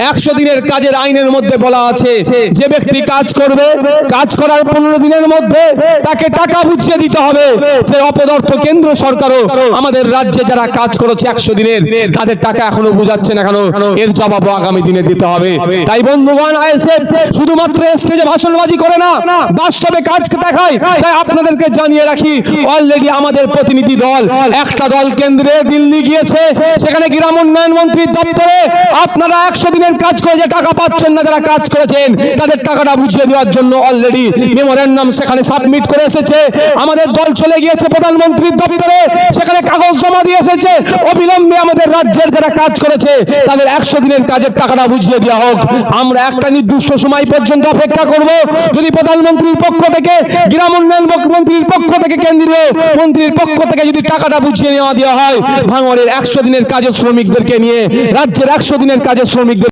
100 দিনের কাজের আইনের মধ্যে বলা আছে যে ব্যক্তি কাজ করবে, কাজ করার 15 দিনের মধ্যে তাকে টাকা বুঝিয়ে দিতে হবে। যে অপদার্থ কেন্দ্র সরকারও আমাদের রাজ্যে যারা কাজ করেছে 100 দিনের, তাদের টাকা এখনো বুঝাচ্ছে না কেন, এর জবাবও আগামী দিনে দিতে হবে। তাই বন্ধুগণ, আইএসএফ শুধুমাত্র স্টেজে ভাষণবাজি করে না, বাস্তবে কাজ দেখায়। তাই আপনাদেরকে জানিয়ে রাখি, অলরেডি আমাদের প্রতিনিধি দল, একটা দল কেন্দ্রে দিল্লি গিয়েছে, সেখানে গ্রাম উন্নয়ন মন্ত্রীর দপ্তরে আপনারা 100 দিনের কাজ করে যে টাকা পাচ্ছেন না, যারা কাজ করেছেন তাদের টাকাটা বুঝিয়ে দেওয়ার জন্য অলরেডি মেমোরেন্ডাম সেখানে সাবমিট করে এসেছে। আমাদের দল চলে গিয়েছে প্রধানমন্ত্রীর দপ্তরে, সেখানে কাগজ জমা দিয়ে এসেছে অবিলম্বে আমাদের রাজ্যের যারা কাজ করেছে তাদের 100 দিনের কাজের টাকাটা বুঝিয়ে দেওয়া হোক। আমরা একটা নির্দিষ্ট সময় পর্যন্ত অপেক্ষা করব। যদি প্রধানমন্ত্রীর পক্ষ থেকে, গ্রাম উন্নয়ন মন্ত্রীর পক্ষ থেকে, কেন্দ্রীয় মন্ত্রীর পক্ষ থেকে যদি টাকাটা বুঝিয়ে নেওয়া দেওয়া হয়, ভাঙড়ের 100 দিনের কাজের শ্রমিকদেরকে নিয়ে, রাজ্যের 100 দিনের কাজের শ্রমিকদের